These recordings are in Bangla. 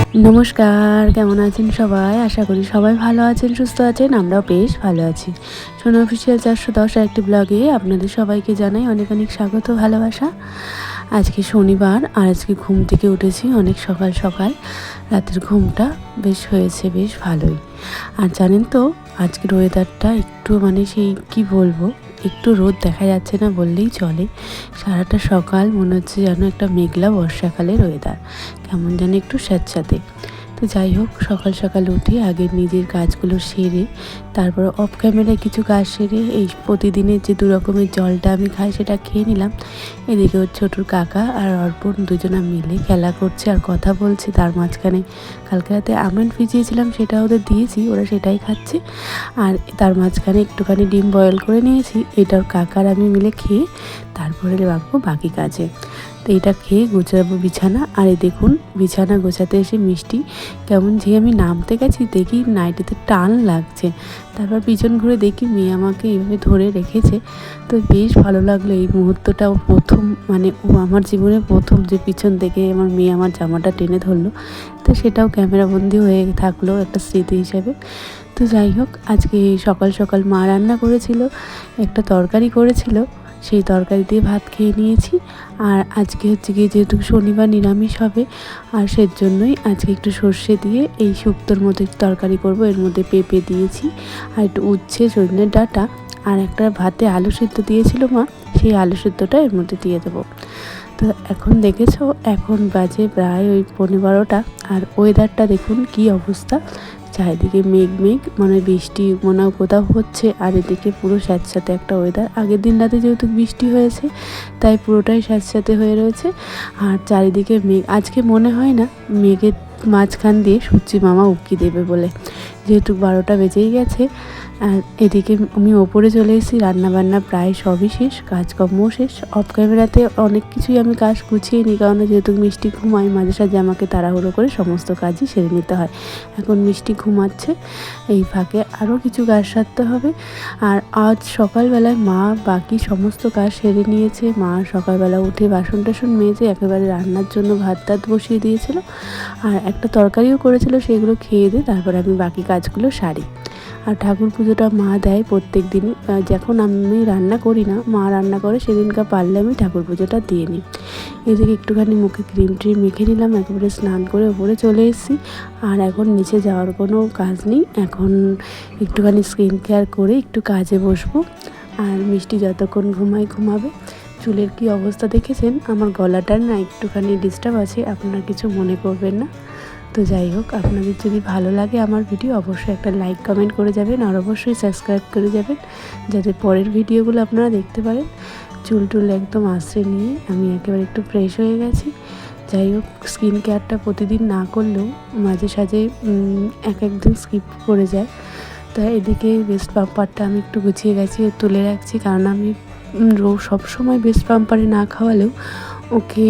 নমস্কার, কেমন আছেন সবাই? আশা করি সবাই ভালো আছেন, সুস্থ আছেন। আমরাও বেশ ভালো আছি। সোনা অফিসিয়াল 410 একটি ব্লগে আপনাদের সবাইকে জানাই অনেক অনেক স্বাগত, ভালোবাসা। আজকে শনিবার আর আজকে ঘুম থেকে উঠেছি অনেক সকাল সকাল। রাতের ঘুমটা বেশ হয়েছে, বেশ ভালোই। আর জানেন তো আজকের ওয়েদারটা একটু সেই কী বলবো, একটু রোদ দেখা যাচ্ছে না বললেই চলে। সারাটা সকাল মনে হচ্ছে যেন একটা মেঘলা বর্ষাকালের ওয়েদার, কেমন যেন একটু স্যাঁতস্যাঁতে। তো যাই হোক, সকাল সকাল উঠে আগে নিজের কাজগুলো সেরে তারপর অফ ক্যামেরায় কিছু কাজ সেরে এই প্রতিদিনের যে 2 রকমের জলটা আমি খাই সেটা খেয়ে নিলাম। এদিকে ওর ছোটোর কাকা আর অর্পণ দুজনা মিলে খেলা করছে আর কথা বলছে। তার মাঝখানে কালকে রাতে আমন্ড ভিজিয়েছিলাম, সেটা ওদের দিয়েছি, ওরা সেটাই খাচ্ছে। আর তার মাঝখানে একটুখানি ডিম বয়েল করে নিয়েছি, এটার কাকার আমি মিলে খেয়ে তারপরে লাগবো বাকি কাজে। তো এটা খেয়ে গোছাবো বিছানা। আর এই দেখুন, বিছানা গোছাতে এসে মিষ্টি কেমন যে আমি নামতে গেছি দেখি নাইটিতে টান লাগছে। তারপর পিছন ঘুরে দেখি মেয়ে আমাকে এইভাবে ধরে রেখেছে। তো বেশ ভালো লাগলো এই মুহূর্তটা। প্রথম ও আমার জীবনে প্রথম যে পিছন থেকে আমার মেয়ে আমার জামাটা টেনে ধরলো। তো সেটাও ক্যামেরাবন্দি হয়ে থাকলো একটা স্মৃতি হিসেবে। তো যাই হোক, আজকে সকাল সকাল মা রান্না করেছিল, একটা তরকারি করেছিল, সেই তরকারি দিয়ে ভাত খেয়ে নিয়েছি। আর আজকে হচ্ছে গিয়ে যেহেতু শনিবার নিরামিষ হবে, আর সেজন্যই আজকে একটু সর্ষে দিয়ে এই শুক্তোর মধ্যে তরকারি করব। এর মধ্যে পেঁপে দিয়েছি আর একটু উচ্ছে, সজনের ডাঁটা, আর একটা ভাতে আলু সিদ্ধ দিয়েছিল মা, সেই আলু সিদ্ধটা এর মধ্যে দিয়ে দেবো। তো এখন দেখেছো, এখন বাজে প্রায় ওই 12:15, আর ওয়েদারটা দেখুন কি অবস্থা। চারিদিকে মেঘ মেঘ, বৃষ্টি কোথাও হচ্ছে, আর এদিকে পুরো স্যাঁতস্যাঁতে একটা ওয়েদার। আগের দিন রাতে যেহেতু বৃষ্টি হয়েছে তাই পুরোটাই স্যাঁতস্যাঁতে হয়ে রয়েছে। আর চারিদিকে মেঘ, আজকে মনে হয় না মেঘের মাঝখান দিয়ে সূর্যি মামা উঁকি দেবে বলে, যেহেতু 12টা বেজেই গেছে। আর এদিকে আমি ওপরে চলে এসেছি, রান্নাবান্না প্রায় সবই শেষ, কাজকর্মও শেষ। অফ ক্যামেরাতে অনেক কিছুই আমি কাজ গুছিয়ে নিই, কারণ যেহেতু মিষ্টি ঘুমাই মাঝে সাঝে আমাকে তাড়াহুড়ো করে সমস্ত কাজই সেরে নিতে হয়। এখন মিষ্টি ঘুমাচ্ছে, এই ফাঁকে আরও কিছু কাজ সারতে হবে। আর আজ সকালবেলায় মা বাকি সমস্ত কাজ সেরে নিয়েছে। মা সকালবেলা উঠে বাসন টাসন মেজে একেবারে রান্নার জন্য ভাত টাত বসিয়ে দিয়েছিল, আর একটা তরকারিও করেছিল, সেগুলো খেয়ে দিয়ে তারপর আমি বাকি কাজগুলো সারি। আর ঠাকুর পুজোটা মা দেয় প্রত্যেক দিনই, যখন আমি রান্না করি না, মা রান্না করে, সেদিনকার পারলে আমি ঠাকুর পুজোটা দিয়ে নিই। এদিকে একটুখানি মুখে ক্রিম ট্রিম মেখে নিলাম, একেবারে স্নান করে ওপরে চলে এসেছি। আর এখন নিচে যাওয়ার কোনো কাজ নেই, এখন একটুখানি স্কিন কেয়ার করে একটু কাজে বসবো। আর মিষ্টি যতক্ষণ ঘুমাবে। চুলের কি অবস্থা দেখেছেন? আমার গলাটার না একটুখানি ডিস্টার্ব আছে, আপনারা কিছু মনে করবেন না। তো যাই হোক, আপনাদের যদি ভালো লাগে আমার ভিডিও, অবশ্যই একটা লাইক কমেন্ট করে যাবেন, আর অবশ্যই সাবস্ক্রাইব করে যাবেন, যাতে পরের ভিডিওগুলো আপনারা দেখতে পারেন। চুল টুল একদম আশ্রে নিয়ে আমি একেবারে একটু ফ্রেশ হয়ে গেছি। যাই হোক, স্কিন কেয়ারটা প্রতিদিন না করলেও মাঝে সাঝে একদিন স্কিপ করে যায়। তা এদিকে বেস্ট পাম্পারটা আমি একটু গুছিয়ে গেছি, তুলে রাখছি, কারণ আমি সবসময় বেস্ট পাম্পারে না খাওয়ালেও ওকে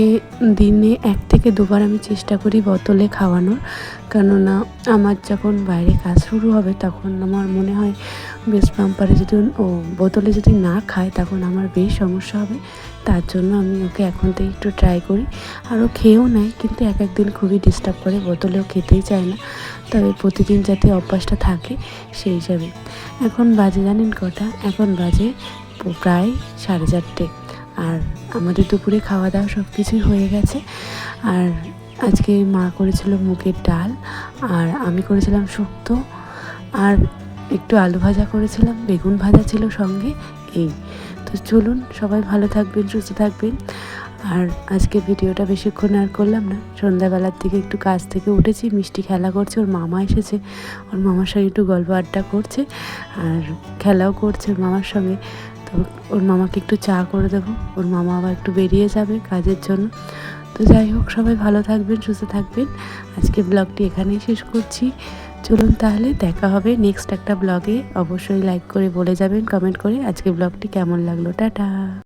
দিনে 1 থেকে 2 বার আমি চেষ্টা করি বোতলে খাওয়ানোর। কেননা আমার যখন বাইরে কাজ শুরু হবে তখন আমার মনে হয় বেস্ট পাম্পারে যদি বোতলে যদি না খায় তখন আমার বেশ সমস্যা হবে। তার জন্য আমি ওকে এখন থেকে একটু ট্রাই করি। আরও খেয়েও নেয়, কিন্তু একদিন খুবই ডিস্টার্ব করে, বোতলেও খেতেই চায় না। তবে প্রতিদিন যাতে অভ্যাসটা থাকে সেই হিসাবে। এখন বাজে জানেন কটা? এখন বাজে প্রায় 4:30। আর আমাদের দুপুরে খাওয়া দাওয়া সব কিছুই হয়ে গেছে। আর আজকে মা করেছিল মুগের ডাল, আর আমি করেছিলাম শুক্তো, আর একটু আলু ভাজা করেছিলাম, বেগুন ভাজা ছিল সঙ্গে। এই তো, চলুন সবাই ভালো থাকবেন, সুস্থ থাকবেন। আর আজকে ভিডিওটা বেশিক্ষণ আর করলাম না। সন্ধ্যাবেলার দিকে একটু কাজ থেকে উঠেছি, মিষ্টি খেলা করছে, ওর মামা এসেছে, ওর মামার সঙ্গে একটু গল্প আড্ডা করছে, আর খেলাও করছে ওর মামার সঙ্গে। তো ওর মামাকে একটু চা করে দেবো, ওর মামা আবার একটু বেরিয়ে যাবে কাজের জন্য। তো যাই হোক, সবাই ভালো থাকবেন, সুস্থ থাকবেন। আজকে ব্লগটি এখানেই শেষ করছি। চলুন তাহলে দেখা হবে নেক্সট একটা ব্লগে। অবশ্যই লাইক করে বলে যাবেন, কমেন্ট করে আজকে ব্লগটি কেমন লাগলো। টাটা।